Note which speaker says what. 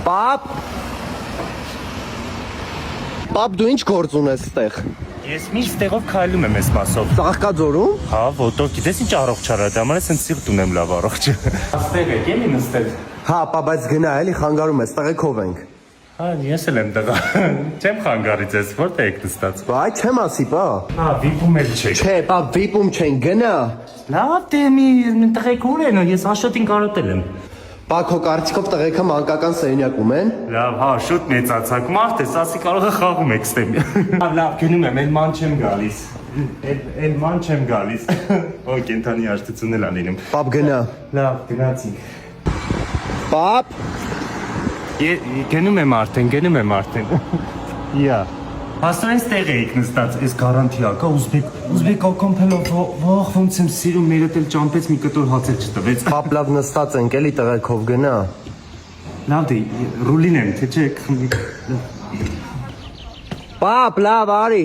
Speaker 1: Պապ։ Պապ, դու ինչ գործ ունես ստեղ։
Speaker 2: Ես միշտ ստեղով քայլում եմ այս մասով։
Speaker 1: Ծաղկաձորում։
Speaker 2: Հա, ոտով, գիտես ինչ առողջ արա, դա մանես են սիրտ ունեմ լավ առողջ։ Աստեղ եք, ելի նստել։
Speaker 1: Հա, պա, բայց գնա, էլի խանգարում ես, տղեկով ենք։
Speaker 2: Հա, ես էլ եմ տղա։ Չեմ խանգարից ես, որտե եք նստած։
Speaker 1: Բայ, չեմ ասի, պա։
Speaker 2: Հա, վիպում էլ չեք։
Speaker 1: Չէ, պա, վիպում չեն, գնա։
Speaker 2: Լավ դե մի տղեկ ուր են, ես Աշոտին կարոտել եմ։
Speaker 1: Պա, քո կարծիքով տղեկը մանկական սենյակում են։
Speaker 2: Լավ, հա, շուտ մեծացակ, մարդ ես, ասի կարող է խաղում եք ստեմ։ Լավ, գնում եմ, էլ ման չեմ գալիս։ Էլ ման չեմ գալիս։ Օ, կենթանի հաշտություն էլ անինում։
Speaker 1: Պապ, գնա։
Speaker 2: Լավ, գնացինք։
Speaker 1: Պապ։
Speaker 2: Գնում եմ արդեն։ Իա։ Հասարեն ստեղ էիք նստած, այս գարանտիա կա ուզբեկական փելով, վախ ոնց եմ սիրում, մերդ էլ ճամպեց մի կտոր հաց էլ չտվեց։
Speaker 1: Պապ, լավ նստած ենք, էլի տղեկով գնա։
Speaker 2: Լավ դե, ռուլին եմ, թե չէ։
Speaker 1: Պապ, լավ, արի։